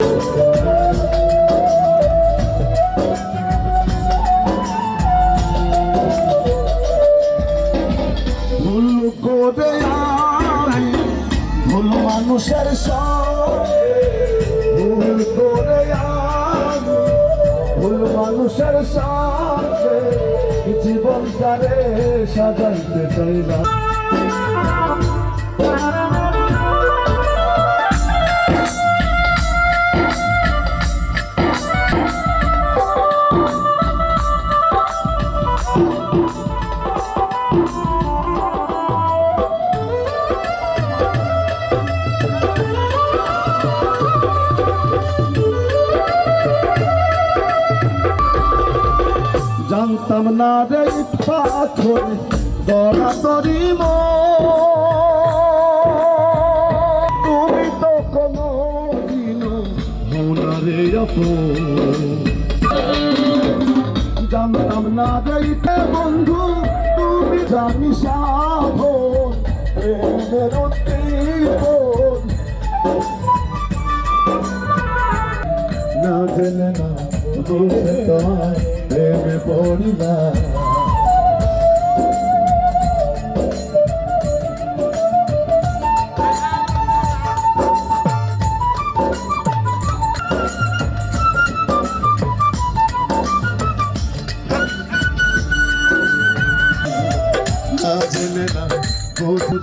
ভুল করে আমি ভুল মানুষের সঙ্গে, ভুল করে আমি ভুল মানুষের সঙ্গে জীবনটারে সাজাইতে চাইলাম। জানতাম না রে পাথর দরাদরি তুমি তো কোনো দিনও মনারে জানতাম না রে বন্ধু তুমি জানি সাধন প্রেমের উদ্দীপন না জেনে না বুঝে তোমায় প্রেমে পড়িলা। না জেনে না বুঝে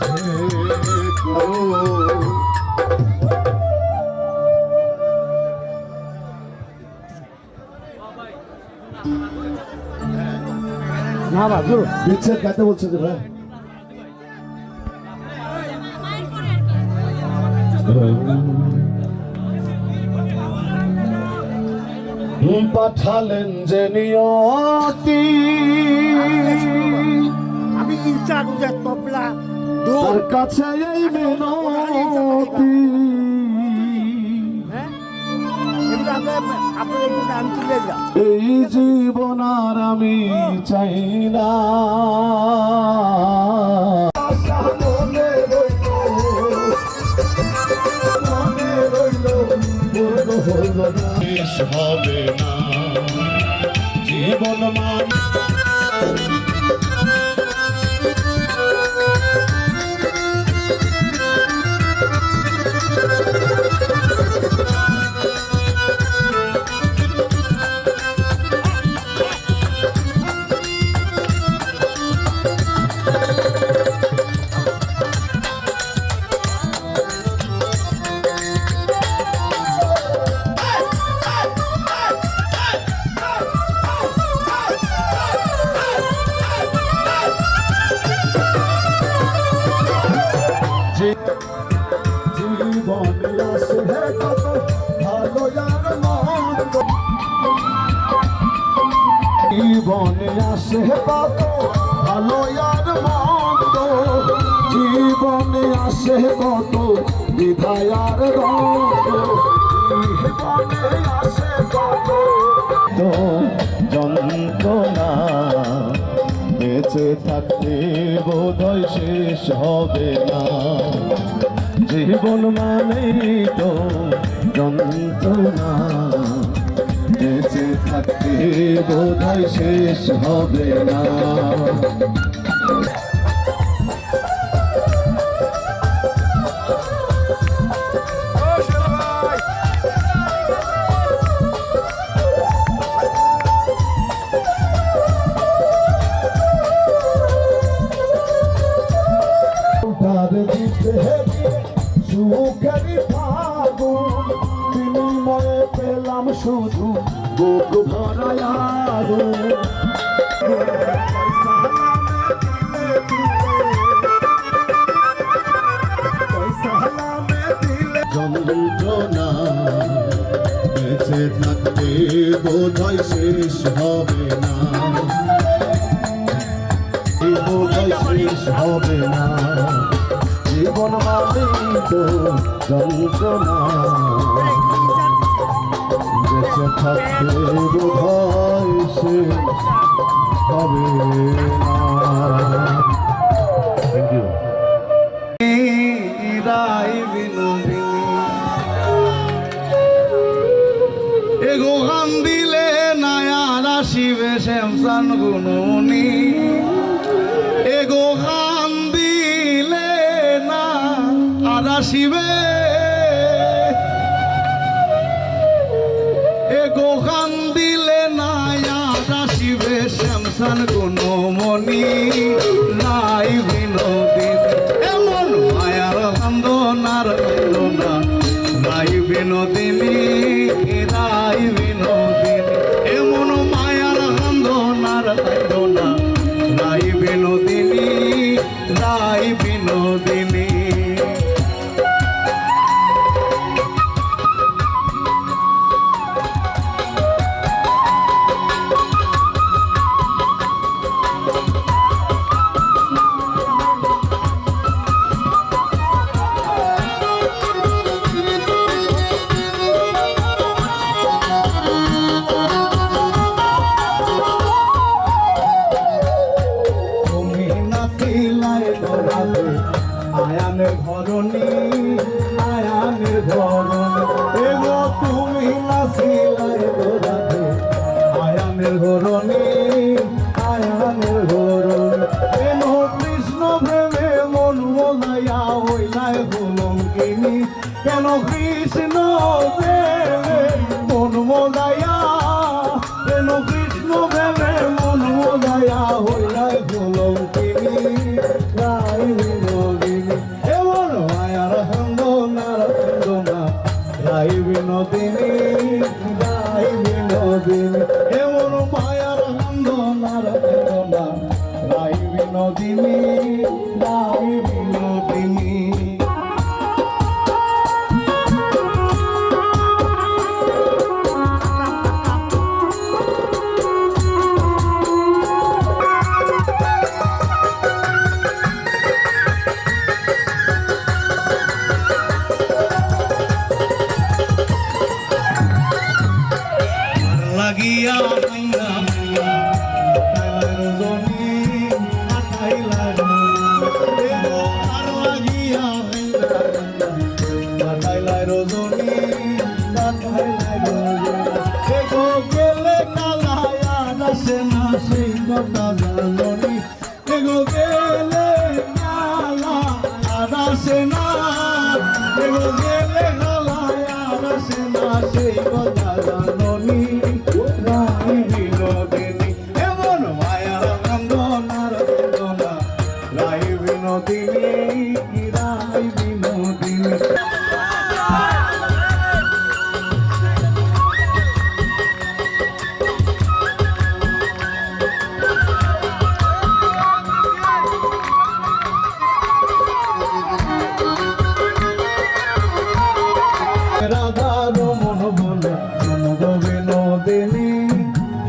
না বাবু বিচ্ছেদ গাইতে বলছে যে ভাই পাঠালেন যে নিয়তি আমি ইনসান যে তবলা তার কাছে এই মিনতি এই জীবন আর আমি চাই না। হবে না জীবন মানে জীবনে আসে কত ভালো আর মন্দ, জীবনে আসে কত ভালো আর মন্দ, জীবনে আসে কত বিদায় আর দ্বন্দ্ব, জীবনে আসে কত যন্ত্রণা, বেঁচে থাকতে বোধহয় শেষ হবে না। জীবন মানেই তো যন্ত্রণা, বেঁচে থাকতে বোধহয় শেষ হবে না। সুখেরই ফাগুন বিনিময়ে পেলাম শুধু বুক ভরায় আগুন, যন্ত্রণা, বেঁচে থাকতে বোধহয় শেষ হবে না, বোধহয় শেষ হবে না। জীবন মানেই তো যন্ত্রণা, বেঁচে থাকতে বোধহয় শেষ হবে না। Thank you. রায় বিনোদিনী শ্যামসান গুনমনি এগো গান দিলে না আর আসিবে এগো গান দিলে না আর আসিবে শ্যামসান গুনমনি নাই বিনোদিন এমন মায়ার বন্দনার বন্দনা নাই বিনোদিনী রাই বিনোদিনী এমন মায়ার বন্দনার বন্দনা রাই বিনোদিনী রাই বিনোদিনী আয়ানের ধরণী আয়ানের ধরণী এগো তুমি নাচিলাই গোরাতে আয়ানের ধরণী আয়ানের ধরণী এন কৃষ্ণ প্রেমে মন মোলাইয়া হইলাই হুলঙ্কিনী কেন কৃষ্ণ প্রেমে মন মোলাইয়া কেন কৃষ্ণ প্রেমে মন মোলাইয়া হইলাই হুলঙ্কিনী রাই বিনোদিনী এমন মায়ার বন্দনার বন্দনা রাই বিনোদিনী রাই বিনোদিনী এমন মায়ার বন্দনার বন্দনা রাই বিনোদিনী রাই বিনোদিনী লাগিয়া ভাঙ্গা ভাঙ্গা আঠাইলার রজনী আঠাইলার এগো আর লাগিয়া ভাঙ্গা ভাঙ্গা আঠাইলার রজনী আঠাইলার রজনী এগো গেলে কালায়া আসে না সেই কথা জাননি এগো গেলে কালা আর আসে না এগো গেলে কালায়া আসে না সেই কথা জাননি রাই বিনোদিনী এমন মায়ার বন্দনার বন্দনা রাই বিনোদিনী রাই বিনোদিনী রাধার মন বলে শোনো বিনোদিনী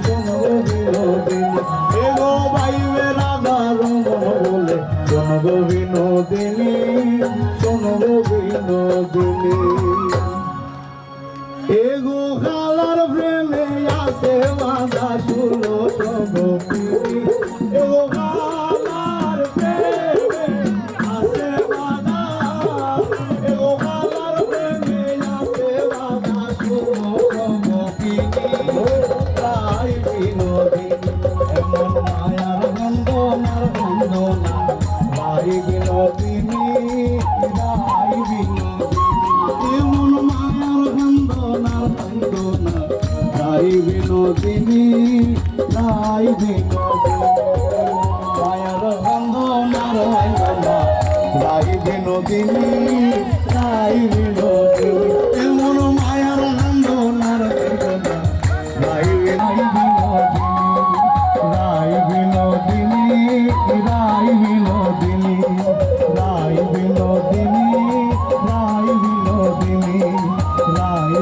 শোনো বিনোদিনী এগো বাইবে রাধার মন বলে শোনো বিনোদিনী শোনো বিনোদিনী এগো খালার প্রেমে আছে বাঁধা শুনো সগপিনী এগো খালার প্রেমে আছে বাঁধা এগো খালার প্রেমে আছে বাঁধা শুনো সগপিনী রাই বিনোদিনী এমন মায়ার বন্দনার বন্দনা রাই বিনোদিনী রাই বিনোদিনী এমন মায়ার বন্দনার বন্দনা রাই বিনোদিনী রাই বিনোদিনী মায়ার বন্দনার বন্দনা রাই বিনোদিনী রাই বিনোদিনী এমন মায়ার বন্দনার বন্দনা রাই বিনোদিনী রাই বিনোদিনী রাই বিনোদিনী রাই বিনোদিনী রাই বিনোদিনী রাই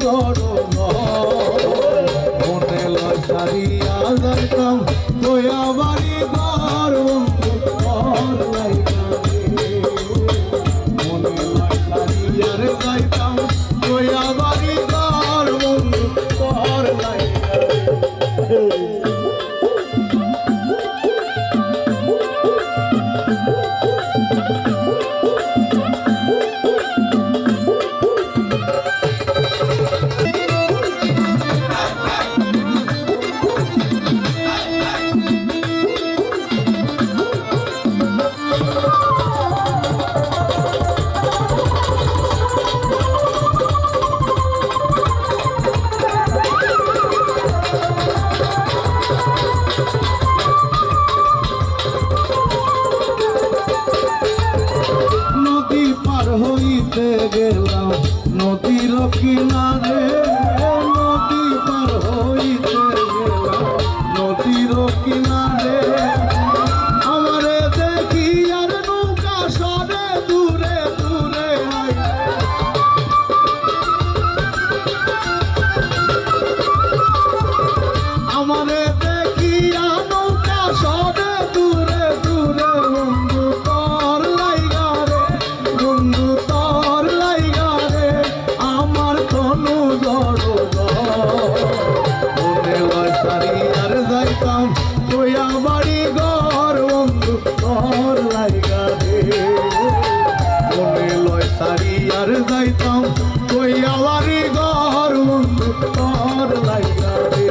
জড় মনে লয় সারিয়া যাইতাম দয়া বাড়ি ঘর বন্ধু ঘর মনে লয় সারিয়ার যাইতাম দয়া বাড়ি ঘর বন্ধু ঘর হইতে গেলাম নদীর কিনারে নদী পার হইতে গেলাম নদীর কিনারে আমারে দেখি আর নৌকা সরে দূরে দূরে আমারে দেখি আর নৌকা সরে দূরে দূরে বন্ধু তোর লাইগা রে বন্ধু তোর লাইগা রে আমার তনু জড় মনে লয় সারিয়ার যাইতাম তোয়া বাড়ি ঘর বন্ধু তোর লাইগা রে মনে লয় সারিয়ার যাইতাম তোয়া বাড়ি ঘর বন্ধু তোর লাইগা রে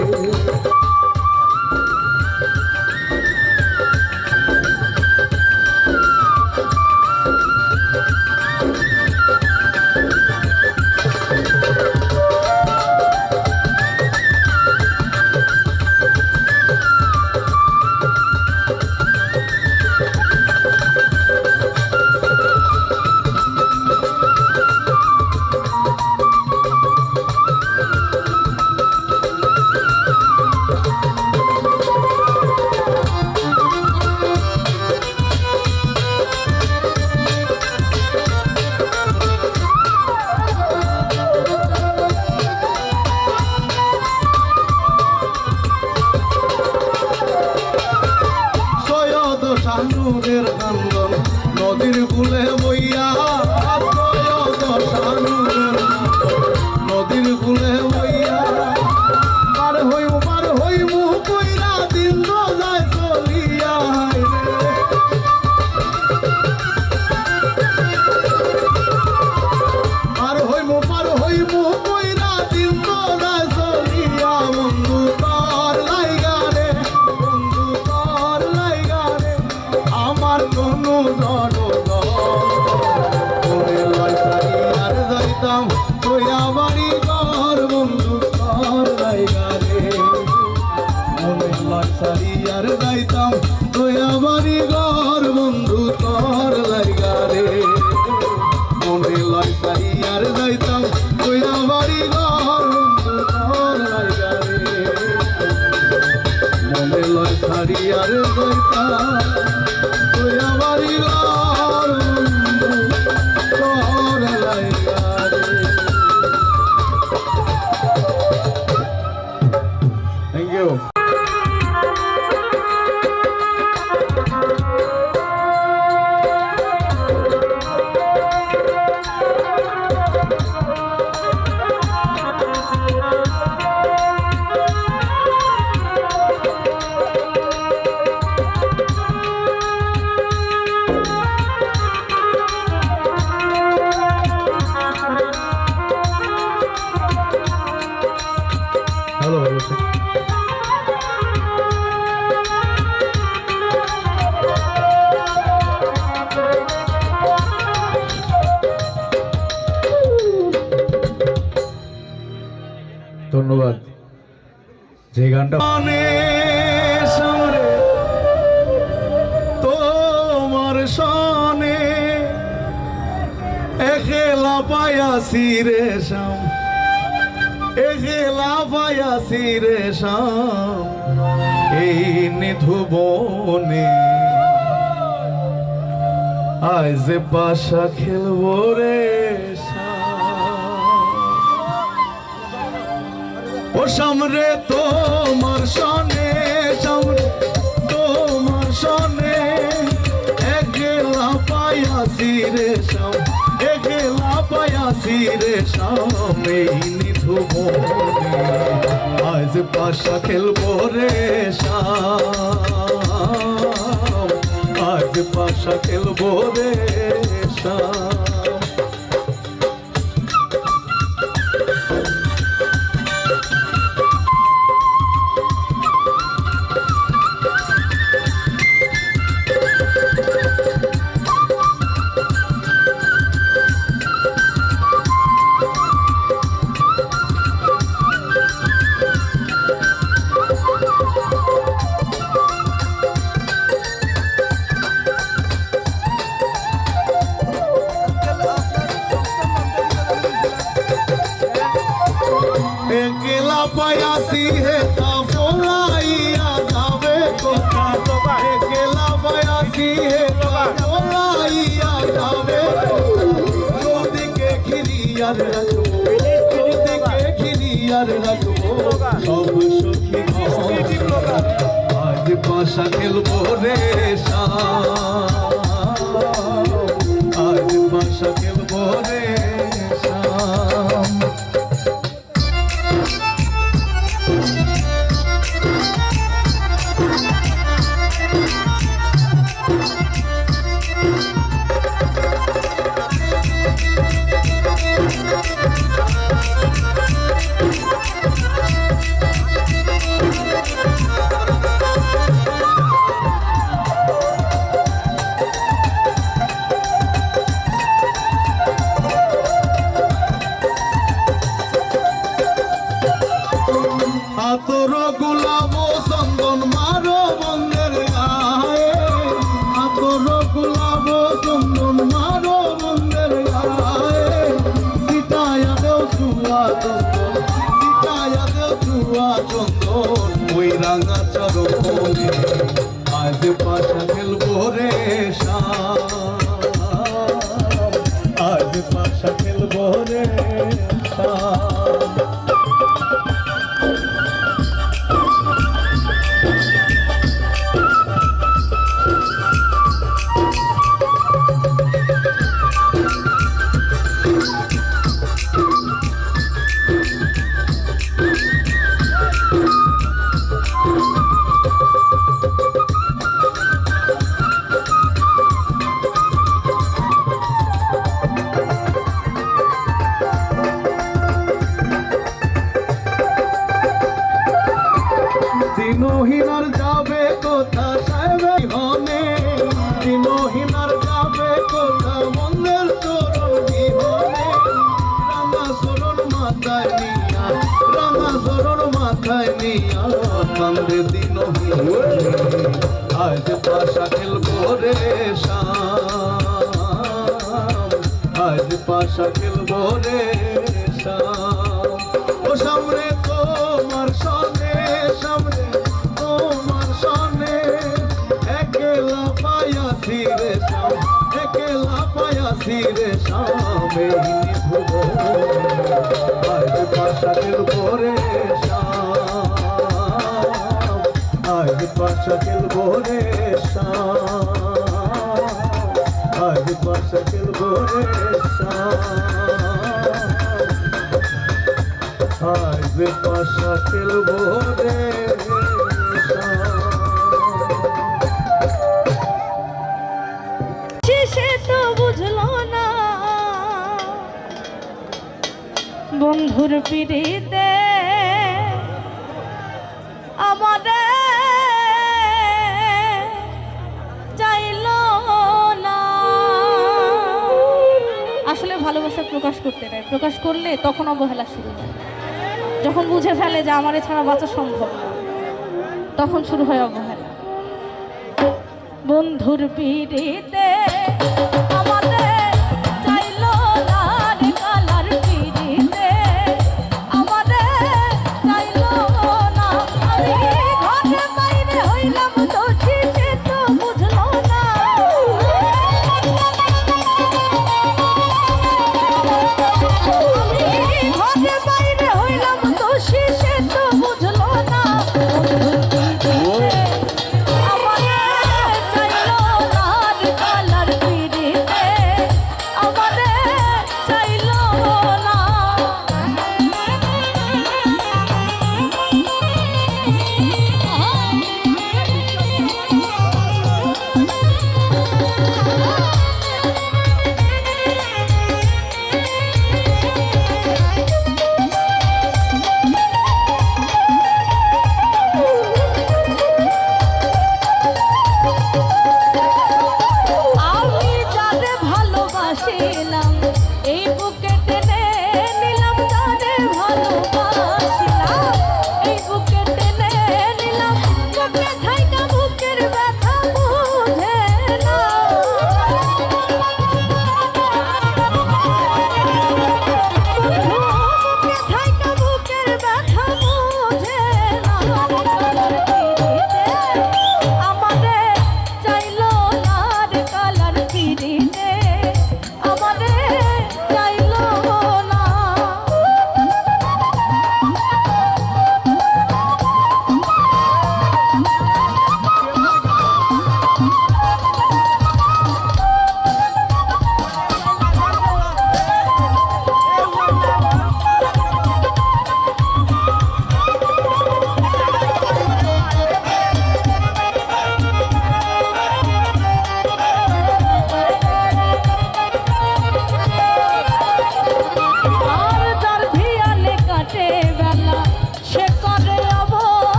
শানুরের কান্দন নদীর কূলে বইয়া শানুরের নদীর কূলে বইয়া পার হই মুখ কইরা দিন যায় চলিয়া পার হই মুখ কইরা দিন যায় চলিয়া বন্ধু তার লাইগা রে বন্ধু তার লাইগা রে আমার কোনো জড় মনে লয় সারিয়ার যাইতাম তোয়া বাড়ি ঘর বন্ধু তোর লাইগা রে মনে লয় সারিয়ার যাইতাম তোয়া বাড়ি ঘর বন্ধু তোর লাইগা রে মনে লয় সারিয়ার যাইতাম তোয়া বাড়ি ঘর বন্ধু তোর লাইগা রে মনে লয় সারিয়ার যাইতাম তোয়া বাড়ি ঘর বন্ধু তোর লাইগা রে। Thank you. ভালো ভালো ধন্যবাদ যে গানটা সামনে তোমার সনে একলা পায়াছি রে শাম একলা পায়াছি রে শাম এই নিধুবনে আজ পাশা খেলবো রে শাম ও সামনে তোমার সনে, সামনে তোমার সনে একলা পায়াসি রে শাম, একলা পায়াসি রে শাম এই নিধুবনে আজ পাশা খেলবো রে শাম, আজ পাশা খেলবো রে শাম। একলা পায়াসি হে তা ফোলাইয়া যাবে কোথা, একলা পায়াসি হে তা ফোলাইয়া যাবে ওদিকে ঘিরিয়ার রাখবো, ওদিকে ঘিরিয়ার রাখবো সব সখী আজ পাশা খেলবো রে শাম, আজ পাশা খেলবো রে শাম। আতর গোলাপ চন্দন মারো বন্ধের গায়ে, আতর গোলাপ চন্দন মারো বন্ধের গায়ে সীতায়া দেও চুয়া চন্দন, সীতায়া দেও চুয়া চন্দন ওই রাঙা চরণে আজ পাশা খেলবো রে শাম, আজ পাশা খেলবো রে শাম। দিনহীনার যাবে কোথা সাহেবে হনে, দিনহীনার যাবে কোথা মন্দের চরণ বিহনে রাঙা চরণ মাথায় নিয়া, রাঙা চরণ মাথায় নিয়া কান্দে দিনহীন আজ পাশা খেলবো রে শাম, আজ পাশা খেলবো রে শাম। ও সামনে তোমার সনে, সামনে তোমার সনে একলা পায়াসি রে শাম, একলা পায়াসি রে শাম এই নিধুবনে আজ পাশা খেলবো রে শাম, আজ পাশা খেলবো রে শাম, আজ পাশা খেলবো রে শাম, আজ পাশা খেলবো রে সে তো বুঝলো না বন্ধুর পিড়িতে আমাদের চাইলো না। আসলে ভালোবাসা প্রকাশ করতে নেই, প্রকাশ করলে তখন অবহেলা শুরু হয়। যখন বুঝে ফেলে যে আমার ছাড়া বাঁচা সম্ভব না, তখন শুরু হয় অবহেলা। বন্ধুর পিড়িতে